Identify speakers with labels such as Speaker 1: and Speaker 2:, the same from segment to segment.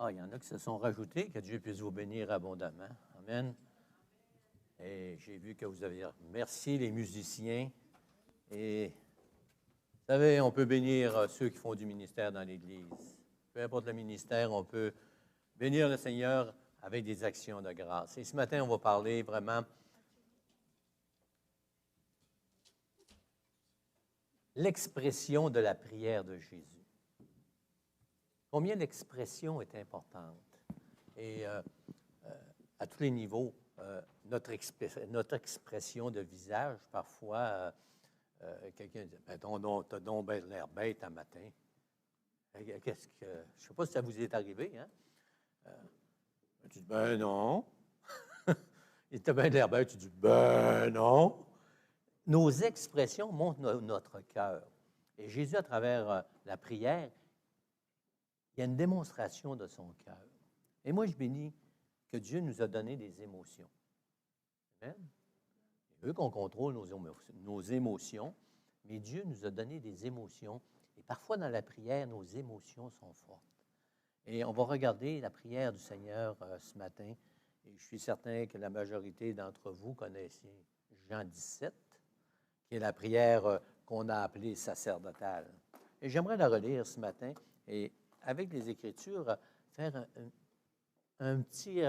Speaker 1: Ah, il y en a qui se sont rajoutés. Que Dieu puisse vous bénir abondamment. Amen. Et j'ai vu que vous avez remercié les musiciens. Et vous savez, on peut bénir ceux qui font du ministère dans l'Église. Peu importe le ministère, on peut bénir le Seigneur avec des actions de grâce. Et ce matin, on va parler vraiment l'expression de la prière de Jésus. Combien l'expression est importante. Et à tous les niveaux, notre expression de visage, parfois, quelqu'un dit, ben, t'as donc ben l'air bête un matin. Qu'est-ce que, je ne sais pas si ça vous est arrivé, hein? Tu dis, ben non. Il t'a bien l'air bête, tu dis, ben non. Nos expressions montrent notre cœur. Et Jésus, à travers la prière, il y a une démonstration de son cœur. Et moi, je bénis que Dieu nous a donné des émotions. Amen. Il veut qu'on contrôle nos émotions, mais Dieu nous a donné des émotions. Et parfois, dans la prière, nos émotions sont fortes. Et on va regarder la prière du Seigneur ce matin. Et je suis certain que la majorité d'entre vous connaissez Jean 17, qui est la prière qu'on a appelée sacerdotale. Et j'aimerais la relire ce matin et, avec les Écritures, faire un petit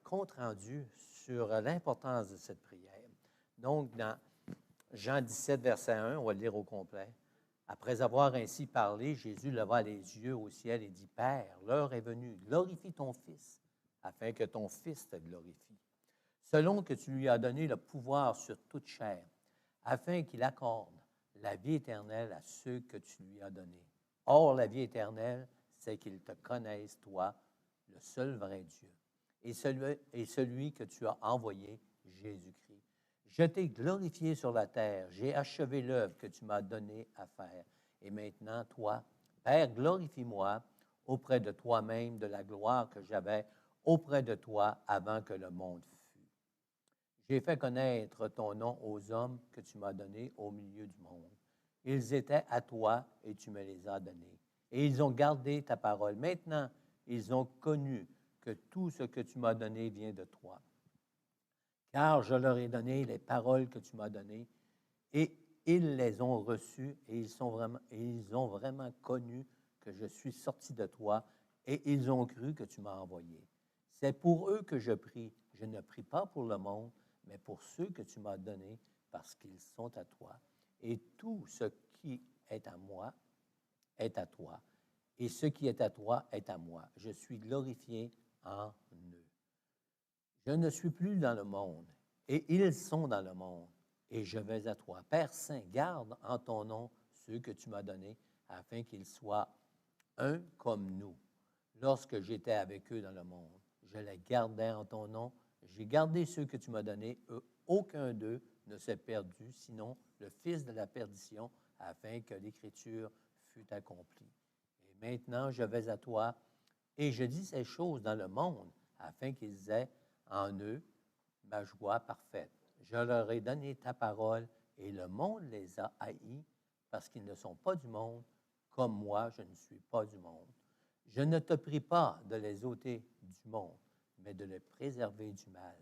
Speaker 1: compte-rendu sur l'importance de cette prière. Donc, dans Jean 17, verset 1, on va le lire au complet. Après avoir ainsi parlé, Jésus leva les yeux au ciel et dit, Père, l'heure est venue, glorifie ton Fils, afin que ton Fils te glorifie, selon que tu lui as donné le pouvoir sur toute chair, afin qu'il accorde la vie éternelle à ceux que tu lui as donnés. Or, la vie éternelle, c'est qu'ils te connaissent, toi, le seul vrai Dieu, et celui que tu as envoyé, Jésus-Christ. Je t'ai glorifié sur la terre, j'ai achevé l'œuvre que tu m'as donnée à faire. Et maintenant, toi, Père, glorifie-moi auprès de toi-même de la gloire que j'avais auprès de toi avant que le monde fût. J'ai fait connaître ton nom aux hommes que tu m'as donnés au milieu du monde. Ils étaient à toi et tu me les as donnés. Et ils ont gardé ta parole. Maintenant, ils ont connu que tout ce que tu m'as donné vient de toi. Car je leur ai donné les paroles que tu m'as données, et ils les ont reçues, et ils ont vraiment connu que je suis sorti de toi, et ils ont cru que tu m'as envoyé. C'est pour eux que je prie. Je ne prie pas pour le monde, mais pour ceux que tu m'as donnés, parce qu'ils sont à toi. Et tout ce qui est à moi est à toi, et ce qui est à toi est à moi. Je suis glorifié en eux. Je ne suis plus dans le monde, et ils sont dans le monde, et je vais à toi. Père Saint, garde en ton nom ceux que tu m'as donnés, afin qu'ils soient un comme nous. Lorsque j'étais avec eux dans le monde, je les gardais en ton nom. J'ai gardé ceux que tu m'as donnés. Aucun d'eux ne s'est perdu, sinon le fils de la perdition, afin que l'Écriture fût accomplie. Et maintenant, je vais à toi, et je dis ces choses dans le monde, afin qu'ils aient en eux ma joie parfaite. Je leur ai donné ta parole, et le monde les a haïs, parce qu'ils ne sont pas du monde, comme moi, je ne suis pas du monde. Je ne te prie pas de les ôter du monde, mais de les préserver du mal.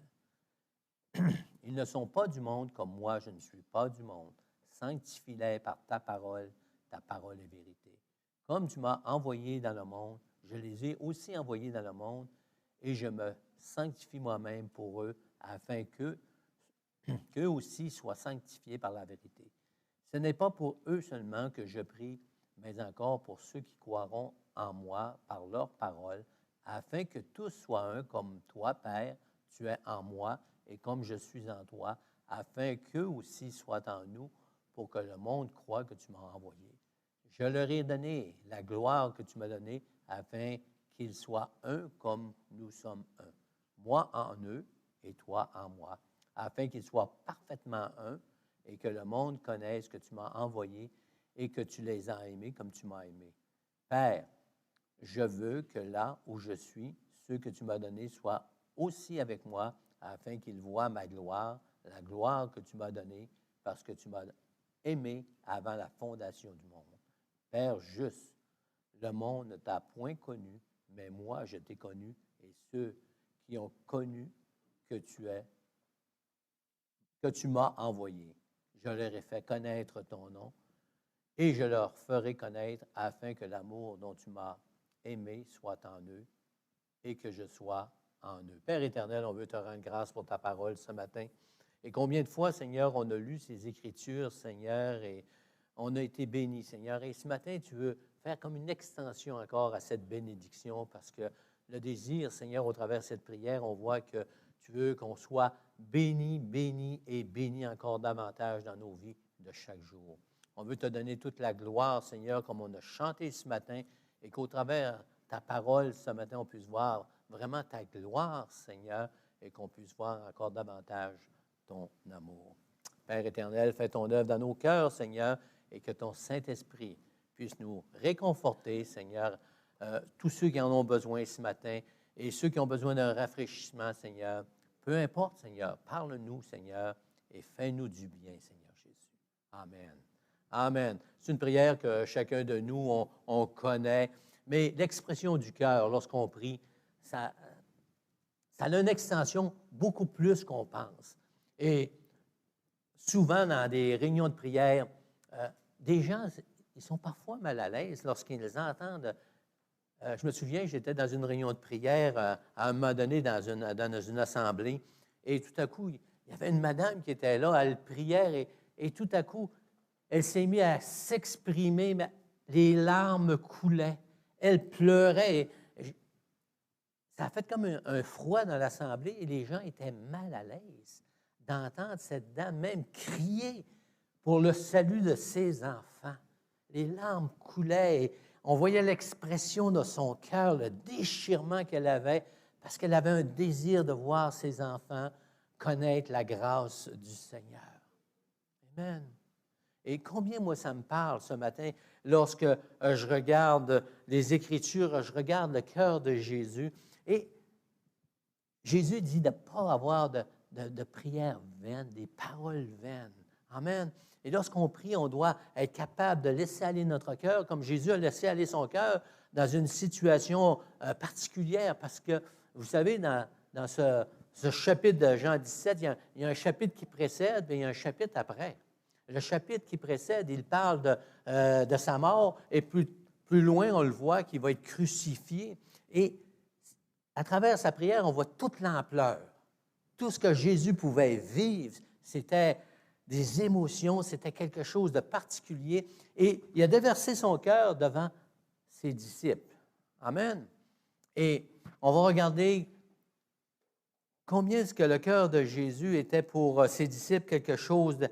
Speaker 1: Ils ne sont pas du monde, comme moi, je ne suis pas du monde. Sanctifie-les par ta parole est vérité. Comme tu m'as envoyé dans le monde, je les ai aussi envoyés dans le monde, et je me sanctifie moi-même pour eux, afin qu'eux aussi soient sanctifiés par la vérité. Ce n'est pas pour eux seulement que je prie, mais encore pour ceux qui croiront en moi par leur parole, afin que tous soient un comme toi, Père, tu es en moi, et comme je suis en toi, afin qu'eux aussi soient en nous, pour que le monde croie que tu m'as envoyé. Je leur ai donné la gloire que tu m'as donnée, afin qu'ils soient un comme nous sommes un. Moi en eux et toi en moi, afin qu'ils soient parfaitement un, et que le monde connaisse que tu m'as envoyé et que tu les as aimés comme tu m'as aimé. Père, je veux que là où je suis, ceux que tu m'as donnés soient aussi avec moi, afin qu'ils voient ma gloire, la gloire que tu m'as donnée, parce que tu m'as aimé avant la fondation du monde. Père juste, le monde ne t'a point connu, mais moi, je t'ai connu, et ceux qui ont connu que tu m'as envoyé. Je leur ai fait connaître ton nom, et je leur ferai connaître afin que l'amour dont tu m'as aimé soit en eux, et que je sois en eux. Père éternel, on veut te rendre grâce pour ta parole ce matin. Et combien de fois, Seigneur, on a lu ces Écritures, Seigneur, et on a été bénis, Seigneur. Et ce matin, tu veux faire comme une extension encore à cette bénédiction, parce que le désir, Seigneur, au travers de cette prière, on voit que tu veux qu'on soit béni, béni et béni encore davantage dans nos vies de chaque jour. On veut te donner toute la gloire, Seigneur, comme on a chanté ce matin, et qu'au travers ta parole, ce matin, on puisse voir vraiment ta gloire, Seigneur, et qu'on puisse voir encore davantage ton amour. Père éternel, fais ton œuvre dans nos cœurs, Seigneur, et que ton Saint-Esprit puisse nous réconforter, Seigneur, tous ceux qui en ont besoin ce matin et ceux qui ont besoin d'un rafraîchissement, Seigneur. Peu importe, Seigneur, parle-nous, Seigneur, et fais-nous du bien, Seigneur Jésus. Amen. Amen. C'est une prière que chacun de nous, on connaît. Mais l'expression du cœur, lorsqu'on prie, ça a une extension beaucoup plus qu'on pense. Et souvent, dans des réunions de prière, des gens, ils sont parfois mal à l'aise lorsqu'ils entendent. Je me souviens, j'étais dans une réunion de prière à un moment donné dans une assemblée, et tout à coup, il y avait une madame qui était là, elle priait, et tout à coup, elle s'est mise à s'exprimer, mais les larmes coulaient. Elle pleurait. Ça a fait comme un froid dans l'assemblée et les gens étaient mal à l'aise d'entendre cette dame même crier pour le salut de ses enfants. Les larmes coulaient et on voyait l'expression de son cœur, le déchirement qu'elle avait parce qu'elle avait un désir de voir ses enfants connaître la grâce du Seigneur. Amen. Et combien, moi, ça me parle ce matin, lorsque je regarde les Écritures, je regarde le cœur de Jésus. Et Jésus dit de ne pas avoir de prières vaines, des paroles vaines. Amen. Et lorsqu'on prie, on doit être capable de laisser aller notre cœur, comme Jésus a laissé aller son cœur dans une situation particulière, parce que, vous savez, dans ce chapitre de Jean 17, il y a un chapitre qui précède, et il y a un chapitre après. Le chapitre qui précède, il parle de sa mort, et plus loin, on le voit qu'il va être crucifié. Et à travers sa prière, on voit toute l'ampleur. Tout ce que Jésus pouvait vivre, c'était des émotions, c'était quelque chose de particulier. Et il a déversé son cœur devant ses disciples. Amen. Et on va regarder combien est-ce que le cœur de Jésus était pour ses disciples quelque chose de...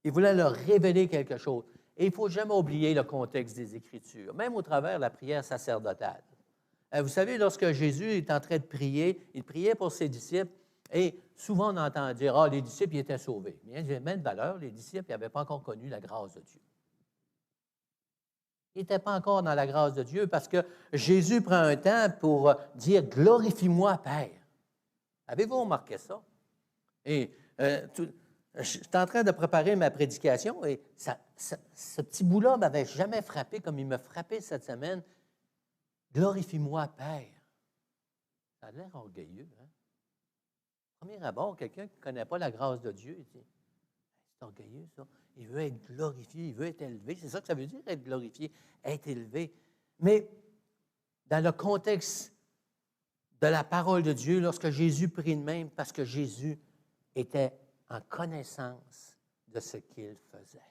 Speaker 1: il voulait leur révéler quelque chose. Et il ne faut jamais oublier le contexte des Écritures, même au travers de la prière sacerdotale. Vous savez, lorsque Jésus est en train de prier, il priait pour ses disciples, et souvent on entend dire « Ah, les disciples ils étaient sauvés ». Mais il y a même de valeur, les disciples n'avaient pas encore connu la grâce de Dieu. Ils n'étaient pas encore dans la grâce de Dieu parce que Jésus prend un temps pour dire « Glorifie-moi, Père ». Avez-vous remarqué ça? Et je suis en train de préparer ma prédication et ce petit bout-là ne m'avait jamais frappé comme il m'a frappé cette semaine. Glorifie-moi, Père. Ça a l'air orgueilleux. Hein? Premier abord, quelqu'un qui ne connaît pas la grâce de Dieu, il dit, c'est orgueilleux ça. Il veut être glorifié, il veut être élevé. C'est ça que ça veut dire, être glorifié, être élevé. Mais dans le contexte de la parole de Dieu, lorsque Jésus prie de même, parce que Jésus était en connaissance de ce qu'il faisait.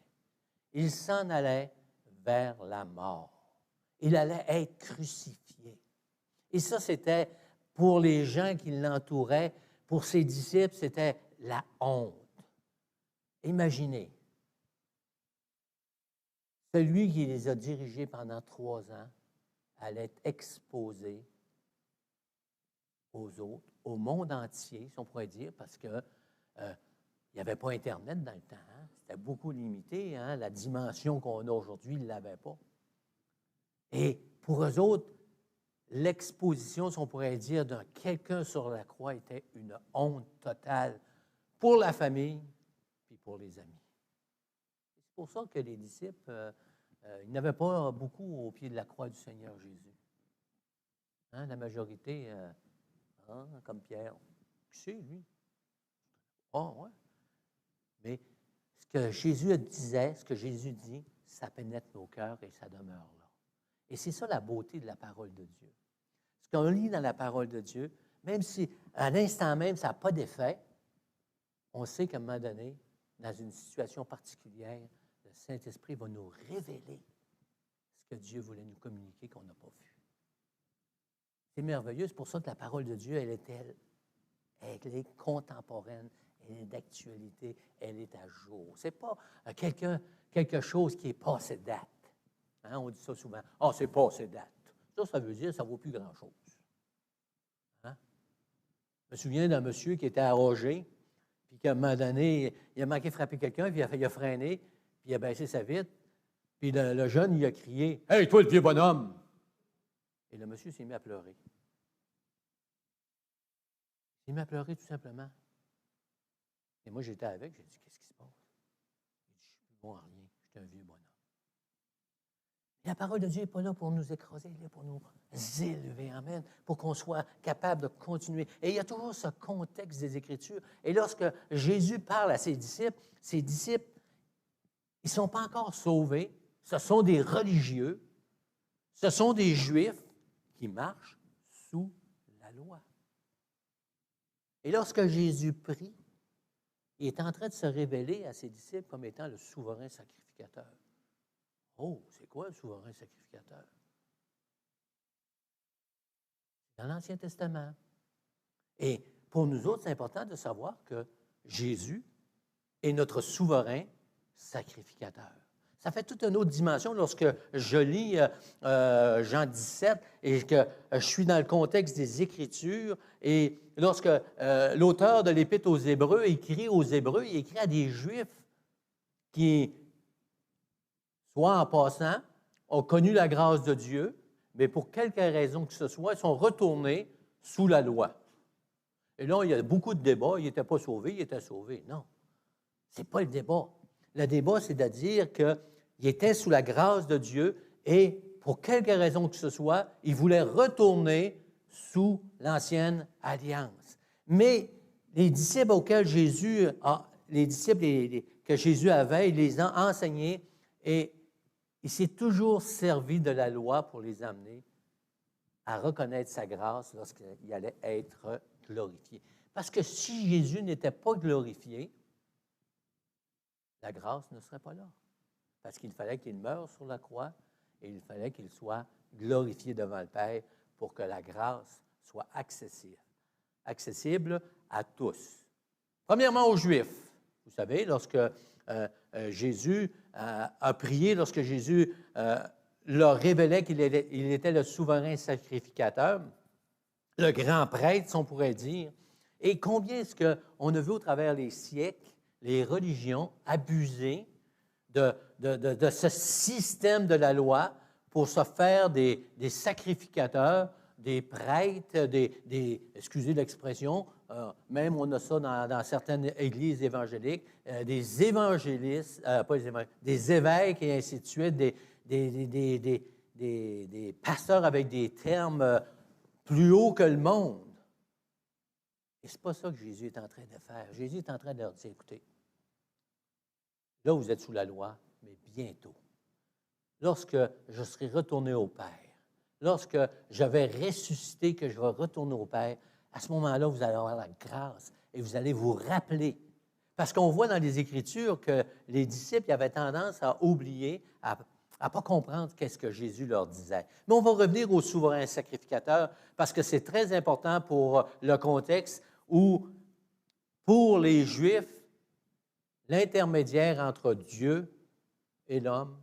Speaker 1: Il s'en allait vers la mort. Il allait être crucifié. Et ça, c'était pour les gens qui l'entouraient, pour ses disciples, c'était la honte. Imaginez, celui qui les a dirigés pendant 3 ans allait être exposé aux autres, au monde entier, si on pourrait dire, parce que il n'y avait pas Internet dans le temps. Hein? C'était beaucoup limité. Hein? La dimension qu'on a aujourd'hui, ils ne l'avaient pas. Et pour eux autres, l'exposition, si on pourrait dire, d'un quelqu'un sur la croix était une honte totale pour la famille et pour les amis. C'est pour ça que les disciples, ils n'avaient pas beaucoup au pied de la croix du Seigneur Jésus. Hein, la majorité, comme Pierre. Qui c'est, lui? Oh, ouais. Mais ce que Jésus disait, ce que Jésus dit, ça pénètre nos cœurs et ça demeure là. Et c'est ça la beauté de la parole de Dieu. Ce qu'on lit dans la parole de Dieu, même si à l'instant même, ça n'a pas d'effet, on sait qu'à un moment donné, dans une situation particulière, le Saint-Esprit va nous révéler ce que Dieu voulait nous communiquer qu'on n'a pas vu. C'est merveilleux, c'est pour ça que la parole de Dieu, elle est contemporaine, elle est d'actualité, elle est à jour. Ce n'est pas quelque chose qui est passé date. Hein, on dit ça souvent. « Ah, c'est passé date. » Ça veut dire que ça ne vaut plus grand-chose. Hein? Je me souviens d'un monsieur qui était arrogé, puis qu'à un moment donné, il a manqué de frapper quelqu'un, puis il a freiné, puis il a baissé sa vitre, puis le jeune, il a crié « Hey, toi, le vieux bonhomme! » Et le monsieur s'est mis à pleurer. Il s'est mis à pleurer tout simplement. Et moi, j'étais avec, j'ai dit « Qu'est-ce qui se passe? » Il dit « Je suis plus bon à rien, je suis un vieux bonhomme. » La parole de Dieu n'est pas là pour nous écraser, elle est là pour nous élever, amen, pour qu'on soit capable de continuer. Et il y a toujours ce contexte des Écritures. Et lorsque Jésus parle à ses disciples, ils ne sont pas encore sauvés, ce sont des religieux, ce sont des Juifs qui marchent sous la loi. Et lorsque Jésus prie, il est en train de se révéler à ses disciples comme étant le souverain sacrificateur. Oh, c'est quoi le souverain sacrificateur? Dans l'Ancien Testament. Et pour nous autres, c'est important de savoir que Jésus est notre souverain sacrificateur. Ça fait toute une autre dimension lorsque je lis Jean 17 et que je suis dans le contexte des Écritures et lorsque l'auteur de l'Épître aux Hébreux écrit aux Hébreux, il écrit à des Juifs qui, soit en passant, ont connu la grâce de Dieu, mais pour quelque raison que ce soit, ils sont retournés sous la loi. Et là, il y a beaucoup de débats. Il n'était pas sauvé, il était sauvé. Non, ce n'est pas le débat. Le débat, c'est de dire qu'il était sous la grâce de Dieu et pour quelque raison que ce soit, il voulait retourner sous l'ancienne alliance. Mais les disciples auxquels Jésus que Jésus avait, il les a enseignés et il s'est toujours servi de la loi pour les amener à reconnaître sa grâce lorsqu'il allait être glorifié. Parce que si Jésus n'était pas glorifié, la grâce ne serait pas là. Parce qu'il fallait qu'il meure sur la croix et il fallait qu'il soit glorifié devant le Père pour que la grâce soit accessible à tous. Premièrement aux Juifs. Vous savez, lorsque Jésus a prié, lorsque Jésus leur révélait qu'il était le souverain sacrificateur, le grand prêtre, si on pourrait dire, et combien est-ce qu'on a vu au travers les siècles les religions abuser de ce système de la loi pour se faire des sacrificateurs, des prêtres, excusez l'expression, même on a ça dans certaines églises évangéliques, des évangélistes, des évêques et ainsi de suite, des pasteurs avec des termes plus hauts que le monde. Et ce n'est pas ça que Jésus est en train de faire. Jésus est en train de leur dire, écoutez, là, vous êtes sous la loi, mais bientôt, lorsque je serai retourné au Père, lorsque je vais ressusciter, que je vais retourner au Père, à ce moment-là, vous allez avoir la grâce et vous allez vous rappeler. Parce qu'on voit dans les Écritures que les disciples avaient tendance à oublier, à ne pas comprendre qu'est-ce que Jésus leur disait. Mais on va revenir au souverain sacrificateur parce que c'est très important pour le contexte où, pour les Juifs, l'intermédiaire entre Dieu et l'homme,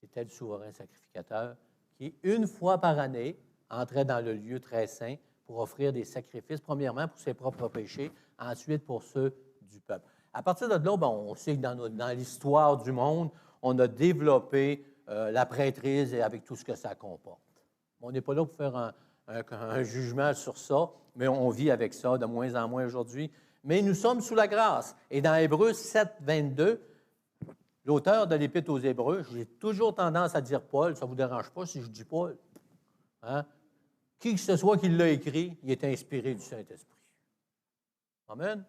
Speaker 1: c'était le souverain sacrificateur qui, une fois par année, entrait dans le lieu très saint pour offrir des sacrifices, premièrement pour ses propres péchés, ensuite pour ceux du peuple. À partir de là, on sait que dans l'histoire du monde, on a développé la prêtrise et avec tout ce que ça comporte. On n'est pas là pour faire un jugement sur ça, mais on vit avec ça de moins en moins aujourd'hui. Mais nous sommes sous la grâce. Et dans Hébreux 7, 22, l'auteur de l'Épître aux Hébreux, j'ai toujours tendance à dire Paul, ça ne vous dérange pas si je dis Paul? Hein? qui que ce soit qui l'a écrit, il est inspiré du Saint-Esprit. Amen.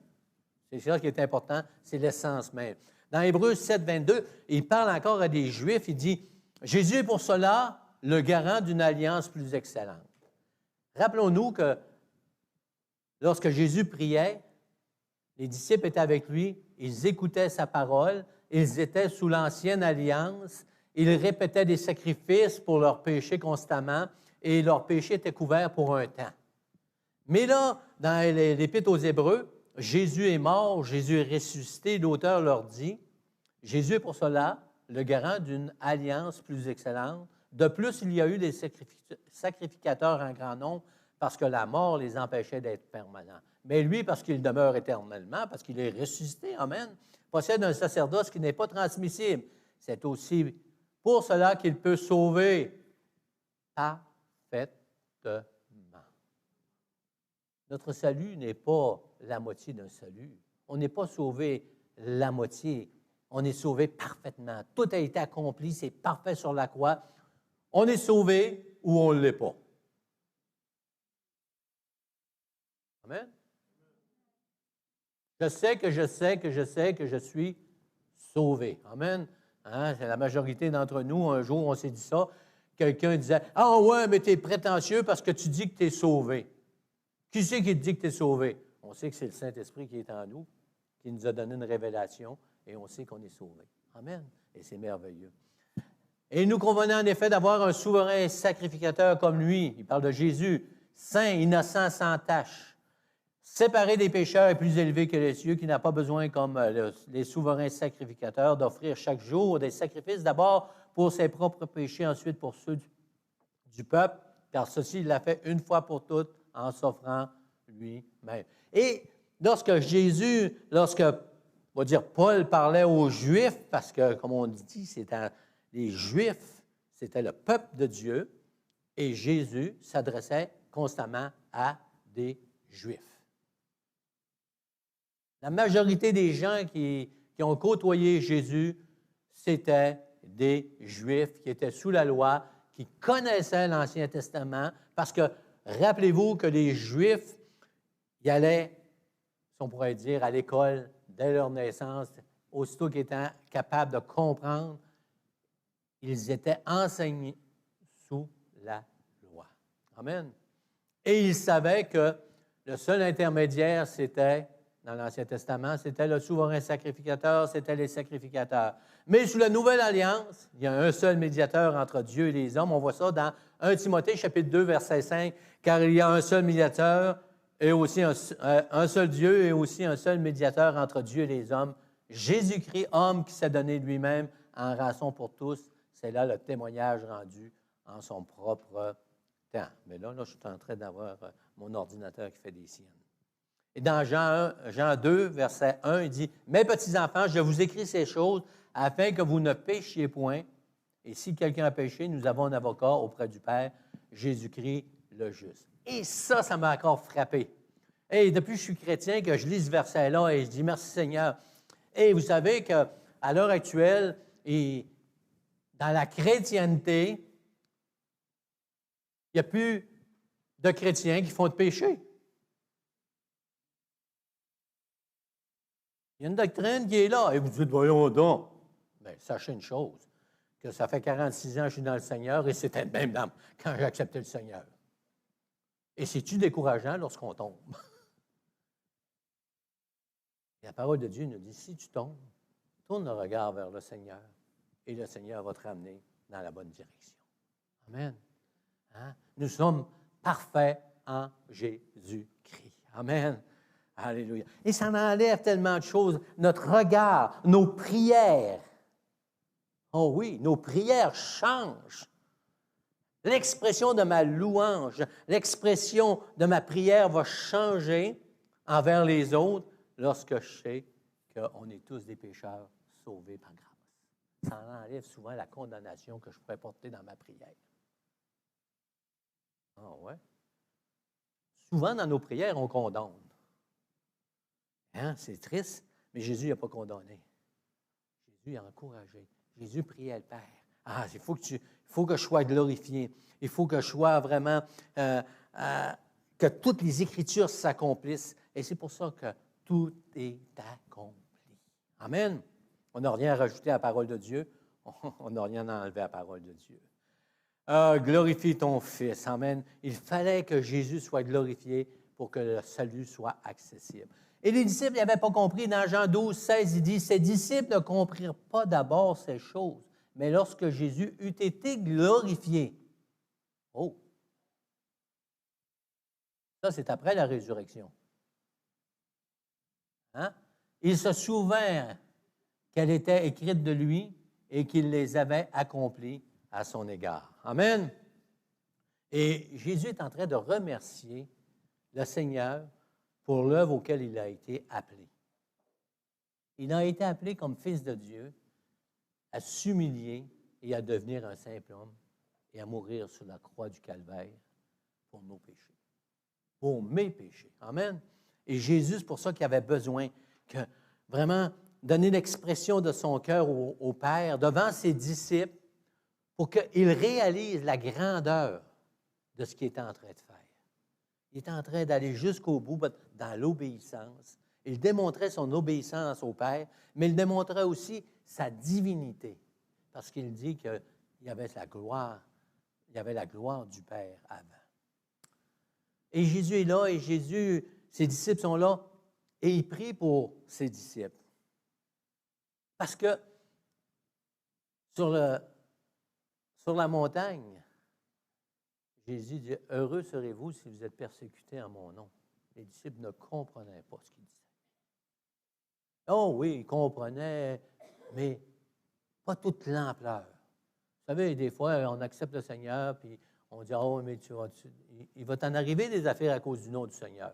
Speaker 1: C'est ça qui est important, c'est l'essence même. Dans Hébreux 7, 22, il parle encore à des Juifs, il dit « Jésus est pour cela le garant d'une alliance plus excellente. » Rappelons-nous que lorsque Jésus priait, les disciples étaient avec lui, ils écoutaient sa parole, ils étaient sous l'ancienne alliance, ils répétaient des sacrifices pour leurs péchés constamment et leurs péchés étaient couverts pour un temps. Mais là, dans l'Épître aux Hébreux, Jésus est mort, Jésus est ressuscité, l'auteur leur dit, Jésus est pour cela le garant d'une alliance plus excellente. De plus, il y a eu des sacrificateurs en grand nombre parce que la mort les empêchait d'être permanents. Mais lui, parce qu'il demeure éternellement, parce qu'il est ressuscité, amen, possède un sacerdoce qui n'est pas transmissible. C'est aussi pour cela qu'il peut sauver parfaitement. Notre salut n'est pas la moitié d'un salut. On n'est pas sauvé la moitié. On est sauvé parfaitement. Tout a été accompli, c'est parfait sur la croix. On est sauvé ou on ne l'est pas. Amen. Je sais que je suis sauvé. Amen. Hein? C'est la majorité d'entre nous, un jour, on s'est dit ça. Quelqu'un disait « Ah ouais, mais tu es prétentieux parce que tu dis que tu es sauvé. » Qui c'est qui te dit que tu es sauvé? On sait que c'est le Saint-Esprit qui est en nous, qui nous a donné une révélation, et on sait qu'on est sauvé. Amen. Et c'est merveilleux. Et il nous convenait en effet d'avoir un souverain sacrificateur comme lui. Il parle de Jésus, saint, innocent, sans tache, séparé des pécheurs et plus élevé que les cieux, qui n'a pas besoin, comme les souverains sacrificateurs, d'offrir chaque jour des sacrifices, d'abord pour ses propres péchés, ensuite pour ceux du peuple, car ceci, il l'a fait une fois pour toutes en s'offrant lui-même. Et lorsque on va dire, Paul parlait aux Juifs, parce que, comme on dit, les Juifs, c'était le peuple de Dieu, et Jésus s'adressait constamment à des Juifs. La majorité des gens qui ont côtoyé Jésus, c'était des Juifs qui étaient sous la loi, qui connaissaient l'Ancien Testament, parce que, rappelez-vous que les Juifs, ils allaient, si on pourrait dire, à l'école dès leur naissance, aussitôt qu'ils étaient capables de comprendre, ils étaient enseignés sous la loi. Amen. Et ils savaient que le seul intermédiaire, c'était, dans l'Ancien Testament, c'était le souverain sacrificateur, c'était les sacrificateurs. Mais sous la Nouvelle Alliance, il y a un seul médiateur entre Dieu et les hommes. On voit ça dans 1 Timothée, chapitre 2, verset 5, « Car il y a un seul médiateur, et aussi un seul Dieu, et aussi un seul médiateur entre Dieu et les hommes, Jésus-Christ, homme qui s'est donné lui-même en rançon pour tous. » C'est là le témoignage rendu en son propre temps. Mais là, je suis en train d'avoir mon ordinateur qui fait des siennes. Et dans Jean 2, verset 1, il dit, « Mes petits-enfants, je vous écris ces choses afin que vous ne péchiez point. Et si quelqu'un a péché, nous avons un avocat auprès du Père, Jésus-Christ le juste. » Et ça m'a encore frappé. Et depuis que je suis chrétien, que je lis ce verset-là et je dis, « Merci Seigneur. » Et vous savez qu'à l'heure actuelle, et dans la chrétienté, il n'y a plus de chrétiens qui font de péché. Il y a une doctrine qui est là. Et vous dites, voyons donc. Bien, sachez une chose, que ça fait 46 ans que je suis dans le Seigneur et c'était même quand j'ai accepté le Seigneur. Et c'est-tu décourageant lorsqu'on tombe? La parole de Dieu nous dit, si tu tombes, tourne le regard vers le Seigneur et le Seigneur va te ramener dans la bonne direction. Amen. Hein? Nous sommes parfaits en Jésus-Christ. Amen. Alléluia. Et ça enlève tellement de choses. Notre regard, nos prières. Oh oui, nos prières changent. L'expression de ma louange, l'expression de ma prière va changer envers les autres lorsque je sais qu'on est tous des pécheurs sauvés par grâce. Ça enlève souvent la condamnation que je pourrais porter dans ma prière. Ah ouais? Souvent, dans nos prières, on condamne. Hein? C'est triste, mais Jésus n'a pas condamné. Jésus a encouragé. Jésus priait le Père. il faut que je sois glorifié. Il faut que je sois vraiment, que toutes les Écritures s'accomplissent. Et c'est pour ça que tout est accompli. Amen. On n'a rien à rajouter à la parole de Dieu. On n'a rien à enlever à la parole de Dieu. Glorifie ton Fils. Amen. Il fallait que Jésus soit glorifié pour que le salut soit accessible. Et les disciples n'avaient pas compris. Dans Jean 12, 16, il dit, « Ces disciples ne comprirent pas d'abord ces choses, mais lorsque Jésus eut été glorifié. » Oh! Ça, c'est après la résurrection. Hein? Ils se souvinrent qu'elle était écrite de lui et qu'il les avait accomplies à son égard. Amen. Et Jésus est en train de remercier le Seigneur pour l'œuvre auquel il a été appelé. Il a été appelé comme fils de Dieu à s'humilier et à devenir un simple homme et à mourir sur la croix du Calvaire pour nos péchés, pour mes péchés. Amen. Et Jésus, c'est pour ça qu'il avait besoin que vraiment donner l'expression de son cœur au Père devant ses disciples pour qu'ils réalisent la grandeur de ce qu'il était en train de faire. Il était en train d'aller jusqu'au bout dans l'obéissance. Il démontrait son obéissance au Père, mais il démontrait aussi sa divinité, parce qu'il dit qu'il y avait la gloire du Père avant. Et Jésus est là, et ses disciples sont là, et il prie pour ses disciples. Parce que sur la montagne, Jésus dit, « Heureux serez-vous si vous êtes persécutés en mon nom. » Les disciples ne comprenaient pas ce qu'il disait. Oh oui, ils comprenaient, mais pas toute l'ampleur. Vous savez, des fois, on accepte le Seigneur, puis on dit, « Oh, mais il va t'en arriver des affaires à cause du nom du Seigneur. »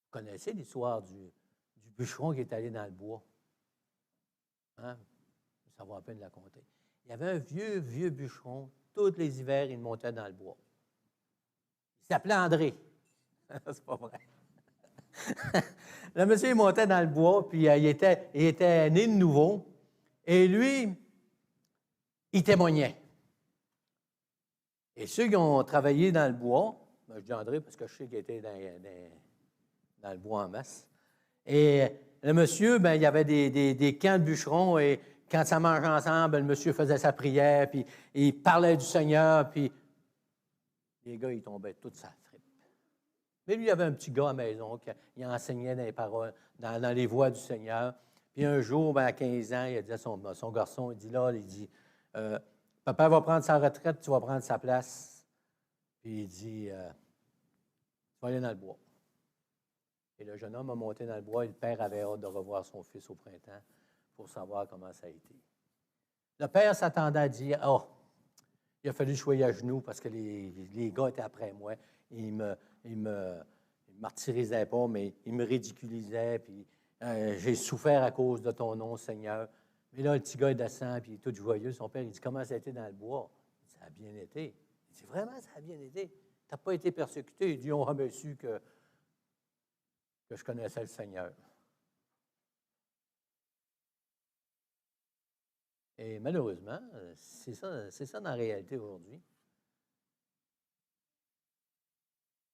Speaker 1: Vous connaissez l'histoire du bûcheron qui est allé dans le bois. Hein? Ça vaut la peine de la compter. Il y avait un vieux bûcheron. Tous les hivers, il montait dans le bois. Il s'appelait André. C'est pas vrai. Le monsieur, il montait dans le bois, puis il était né de nouveau. Et lui, il témoignait. Et ceux qui ont travaillé dans le bois, je dis André parce que je sais qu'il était dans le bois en masse. Et le monsieur, il y avait des camps de bûcherons, et quand ça mangeait ensemble, le monsieur faisait sa prière, puis il parlait du Seigneur, puis les gars, ils tombaient tous sa frippe. Mais lui, il y avait un petit gars à la maison qui enseignait dans les paroles, dans les voies du Seigneur. Puis un jour, à 15 ans, il a dit à son garçon, il dit, papa va prendre sa retraite, tu vas prendre sa place. Puis il dit, tu vas aller dans le bois. Et le jeune homme a monté dans le bois, et le père avait hâte de revoir son fils au printemps pour savoir comment ça a été. Le père s'attendait à dire, « Oh, il a fallu que je sois à genoux parce que les gars étaient après moi. Ils me martyrisaient pas, mais ils me ridiculisaient, puis j'ai souffert à cause de ton nom, Seigneur. » Mais là, le petit gars, il descend, puis il est tout joyeux. Son père, il dit, « Comment ça a été dans le bois? » Il dit, « Ça a bien été. » Il dit, « Vraiment, ça a bien été. Tu n'as pas été persécuté. » Il dit, « On aurait su que je connaissais le Seigneur. » Et malheureusement, c'est ça dans la réalité aujourd'hui.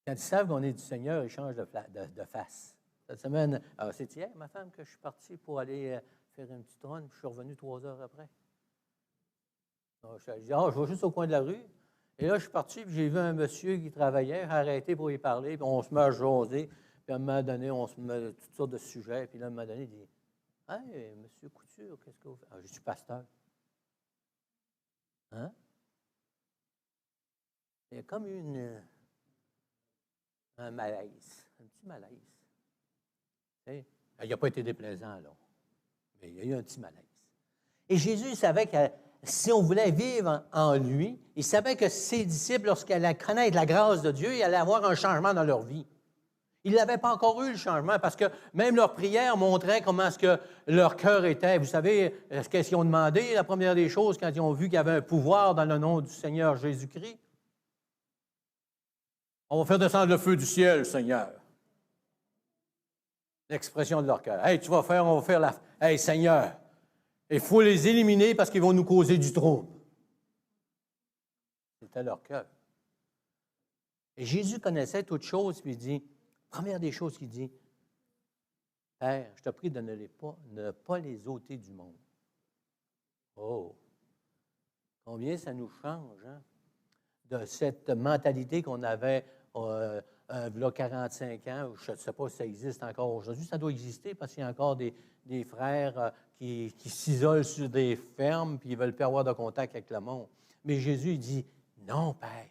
Speaker 1: Quand ils savent qu'on est du Seigneur, ils changent de face. Cette semaine, c'est hier, ma femme, que je suis parti pour aller faire une petite run, puis je suis revenu 3 heures après. Donc, je dis, je vais juste au coin de la rue. Et là, je suis parti, puis j'ai vu un monsieur qui travaillait, j'ai arrêté pour y parler, puis on se met à jaser. Puis à un moment donné, on se met toutes sortes de sujets. Puis là, à un moment donné, il dit, « Hey, monsieur Couture, qu'est-ce que vous faites? » Je suis pasteur. Hein? Il y a comme un malaise, un petit malaise. Il n'a pas été déplaisant, là. Mais il y a eu un petit malaise. Et Jésus savait que si on voulait vivre en lui, il savait que ses disciples, lorsqu'ils allaient connaître la grâce de Dieu, il allait avoir un changement dans leur vie. Ils n'avaient pas encore eu le changement parce que même leur prière montrait comment est-ce que leur cœur était. Vous savez, qu'est-ce qu'ils ont demandé? La première des choses, quand ils ont vu qu'il y avait un pouvoir dans le nom du Seigneur Jésus-Christ. On va faire descendre le feu du ciel, Seigneur. L'expression de leur cœur. Hey, on va faire Hey, Seigneur, Il faut les éliminer parce qu'ils vont nous causer du trouble. C'était leur cœur. Et Jésus connaissait toutes choses, puis il dit, première des choses qu'il dit, Père, je te prie de ne pas les ôter du monde. Oh! Combien ça nous change, hein? De cette mentalité qu'on avait il y a 45 ans, je ne sais pas si ça existe encore aujourd'hui, ça doit exister parce qu'il y a encore des frères qui s'isolent sur des fermes puis ils ne veulent plus avoir de contact avec le monde. Mais Jésus, il dit, non, Père,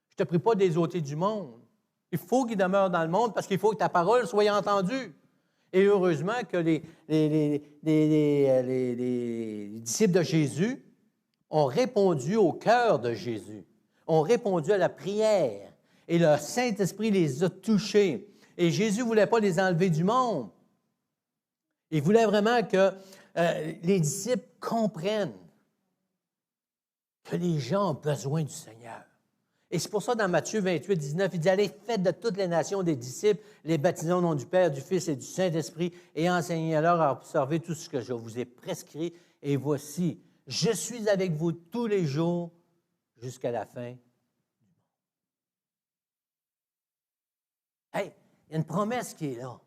Speaker 1: je ne te prie pas de les ôter du monde. Il faut qu'ils demeurent dans le monde parce qu'il faut que ta parole soit entendue. Et heureusement que les disciples de Jésus ont répondu au cœur de Jésus, ont répondu à la prière, et le Saint-Esprit les a touchés. Et Jésus ne voulait pas les enlever du monde. Il voulait vraiment que les disciples comprennent que les gens ont besoin du Seigneur. Et c'est pour ça, dans Matthieu 28, 19, il dit, « Allez, faites de toutes les nations des disciples, les baptisant au nom du Père, du Fils et du Saint-Esprit, et enseignez-leur à observer tout ce que je vous ai prescrit. Et voici, je suis avec vous tous les jours jusqu'à la fin. » Hey, il y a une promesse qui est là.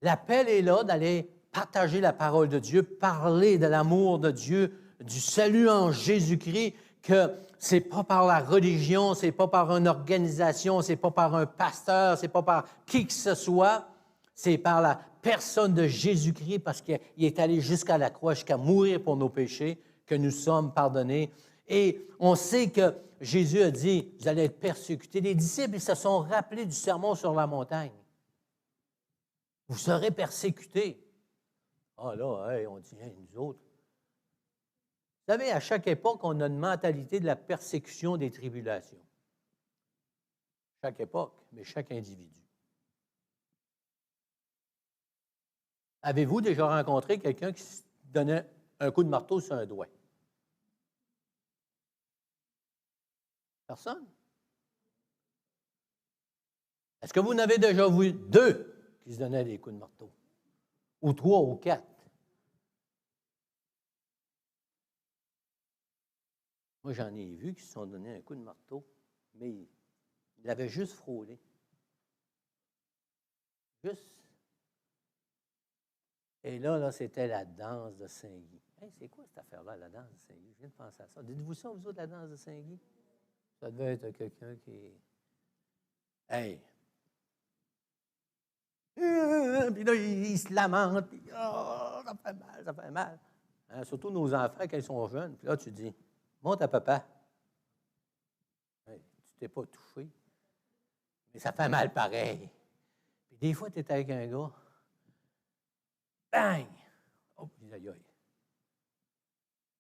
Speaker 1: L'appel est là d'aller partager la parole de Dieu, parler de l'amour de Dieu, du salut en Jésus-Christ, que ce n'est pas par la religion, ce n'est pas par une organisation, ce n'est pas par un pasteur, ce n'est pas par qui que ce soit, c'est par la personne de Jésus-Christ parce qu'il est allé jusqu'à la croix, jusqu'à mourir pour nos péchés, que nous sommes pardonnés. Et on sait que Jésus a dit, vous allez être persécutés. Les disciples, ils se sont rappelés du sermon sur la montagne. Vous serez persécutés. Ah là, hey, on dit, hey, nous autres. Vous savez, à chaque époque, on a une mentalité de la persécution des tribulations. Chaque époque, mais chaque individu. Avez-vous déjà rencontré quelqu'un qui se donnait un coup de marteau sur un doigt? Personne? Est-ce que vous en avez déjà vu 2 qui se donnaient des coups de marteau? Ou 3 ou 4? Moi, j'en ai vu qui se sont donné un coup de marteau, mais ils l'avaient juste frôlé. Juste. Et là, c'était la danse de Saint-Guy. Hey, c'est quoi cette affaire-là, la danse de Saint-Guy? Je viens de penser à ça. Dites-vous ça, vous autres, la danse de Saint-Guy? Ça devait être quelqu'un qui... Hey! Puis là, il se lamente, puis oh, ça fait mal, ça fait mal. Hein, surtout nos enfants quand ils sont jeunes. Puis là, tu dis, monte à papa. Hey, tu t'es pas touché, mais ça fait mal pareil. Puis des fois, tu es avec un gars, bang! Oh, aïe, aïe.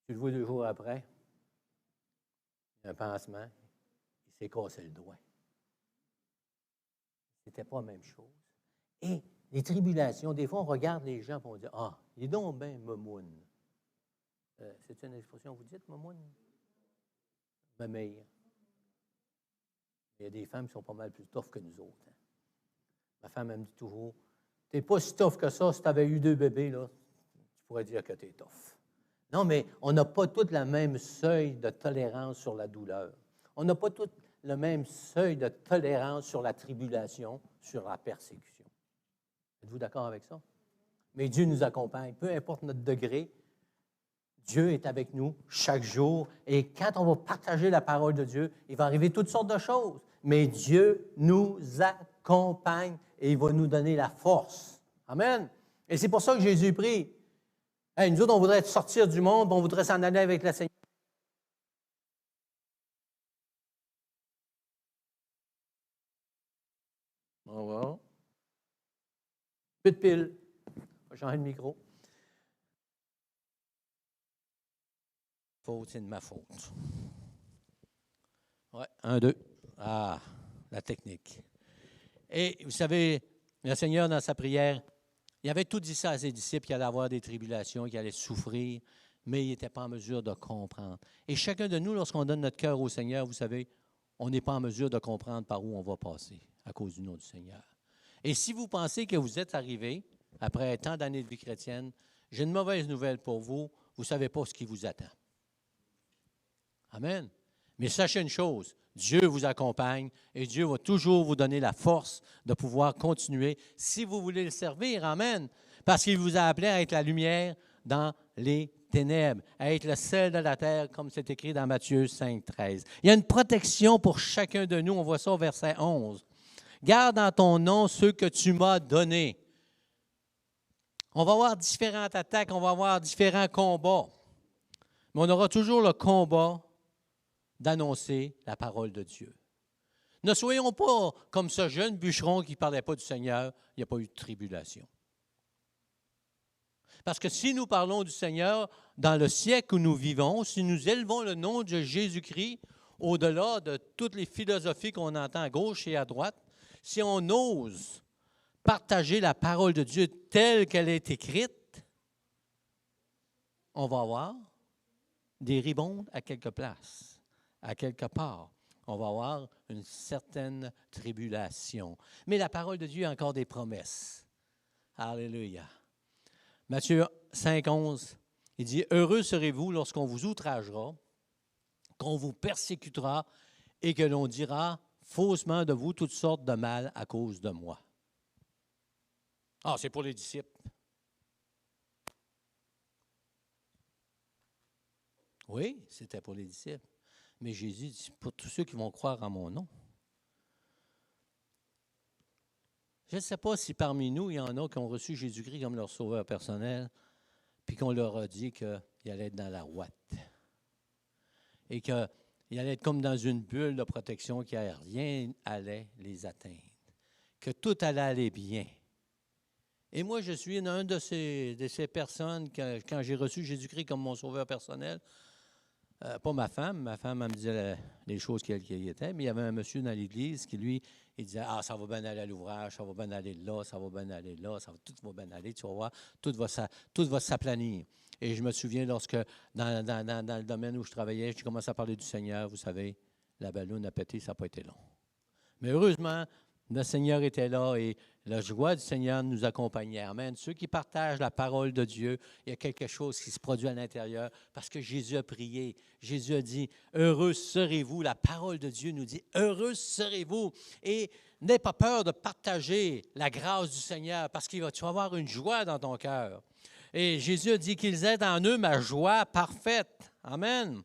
Speaker 1: Tu le vois 2 jours après, il y a un pansement, il s'est cassé le doigt. C'était pas la même chose. Et les tribulations, des fois, on regarde les gens et on dit, ah, il est donc bien momoune. C'est une expression, vous dites, momoune? Memeille. Il y a des femmes qui sont pas mal plus tough que nous autres. Hein. Ma femme, elle me dit toujours, tu n'es pas si tough que ça, si tu avais eu 2 bébés, là, tu pourrais dire que tu es tough. Non, mais on n'a pas tous le même seuil de tolérance sur la douleur. On n'a pas tous le même seuil de tolérance sur la tribulation, sur la persécution. Êtes-vous d'accord avec ça? Mais Dieu nous accompagne, peu importe notre degré. Dieu est avec nous chaque jour. Et quand on va partager la parole de Dieu, il va arriver toutes sortes de choses. Mais Dieu nous accompagne et il va nous donner la force. Amen. Et c'est pour ça que Jésus prie. Hey, nous autres, on voudrait sortir du monde, on voudrait s'en aller avec le Seigneur. On va voir. Plus de pile. Je vais changer de micro. Faute, c'est de ma faute. Ouais, 1, 2. Ah, la technique. Et vous savez, le Seigneur, dans sa prière, il avait tout dit ça à ses disciples, qu'il allait avoir des tribulations, qu'il allait souffrir, mais il n'était pas en mesure de comprendre. Et chacun de nous, lorsqu'on donne notre cœur au Seigneur, vous savez, on n'est pas en mesure de comprendre par où on va passer à cause du nom du Seigneur. Et si vous pensez que vous êtes arrivé, après tant d'années de vie chrétienne, J'ai une mauvaise nouvelle pour vous. Vous ne savez pas ce qui vous attend. Amen. Mais sachez une chose, Dieu vous accompagne et Dieu va toujours vous donner la force de pouvoir continuer si vous voulez le servir. Amen. Parce qu'il vous a appelé à être la lumière dans les ténèbres, à être le sel de la terre, comme c'est écrit dans Matthieu 5, 13. Il y a une protection pour chacun de nous. On voit ça au verset 11. Garde en ton nom ceux que tu m'as donnés. On va avoir différentes attaques, on va avoir différents combats. Mais on aura toujours le combat d'annoncer la parole de Dieu. Ne soyons pas comme ce jeune bûcheron qui ne parlait pas du Seigneur, il n'y a pas eu de tribulation. Parce que si nous parlons du Seigneur dans le siècle où nous vivons, si nous élevons le nom de Jésus-Christ au-delà de toutes les philosophies qu'on entend à gauche et à droite, si on ose partager la parole de Dieu telle qu'elle est écrite, on va avoir des ribondes à quelque place, à quelque part. On va avoir une certaine tribulation. Mais la parole de Dieu a encore des promesses. Alléluia. Matthieu 5, 11, il dit « Heureux serez-vous lorsqu'on vous outragera, qu'on vous persécutera et que l'on dira faussement de vous toutes sortes de mal à cause de moi. » Ah, c'est pour les disciples. Oui, c'était pour les disciples. Mais Jésus dit pour tous ceux qui vont croire en mon nom. Je ne sais pas si parmi nous, il y en a qui ont reçu Jésus-Christ comme leur sauveur personnel, puis qu'on leur a dit qu'il allait être dans la ouate. Et qu'il allait être comme dans une bulle de protection, qu'il rien allait les atteindre. Que tout allait aller bien. Et moi, je suis une de ces personnes, quand j'ai reçu Jésus-Christ comme mon sauveur personnel, pas ma femme elle me disait les choses qui étaient, mais il y avait un monsieur dans l'église qui, lui, il disait « Ah, ça va bien aller à l'ouvrage, ça va bien aller là, ça va bien aller là, tout va bien aller, tu vas voir, tout va s'aplanir. » Et je me souviens lorsque, dans le domaine où je travaillais, j'ai commencé à parler du Seigneur, vous savez, la balloune a pété, ça n'a pas été long. Mais heureusement, le Seigneur était là et la joie du Seigneur nous accompagnait. Amen. Ceux qui partagent la parole de Dieu, il y a quelque chose qui se produit à l'intérieur parce que Jésus a prié. Jésus a dit, « Heureux serez-vous ». La parole de Dieu nous dit, « Heureux serez-vous ». Et n'aie pas peur de partager la grâce du Seigneur parce que tu vas avoir une joie dans ton cœur. Et Jésus a dit qu'ils aient en eux ma joie parfaite. Amen.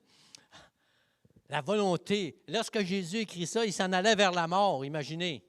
Speaker 1: La volonté. Lorsque Jésus écrit ça, il s'en allait vers la mort, imaginez.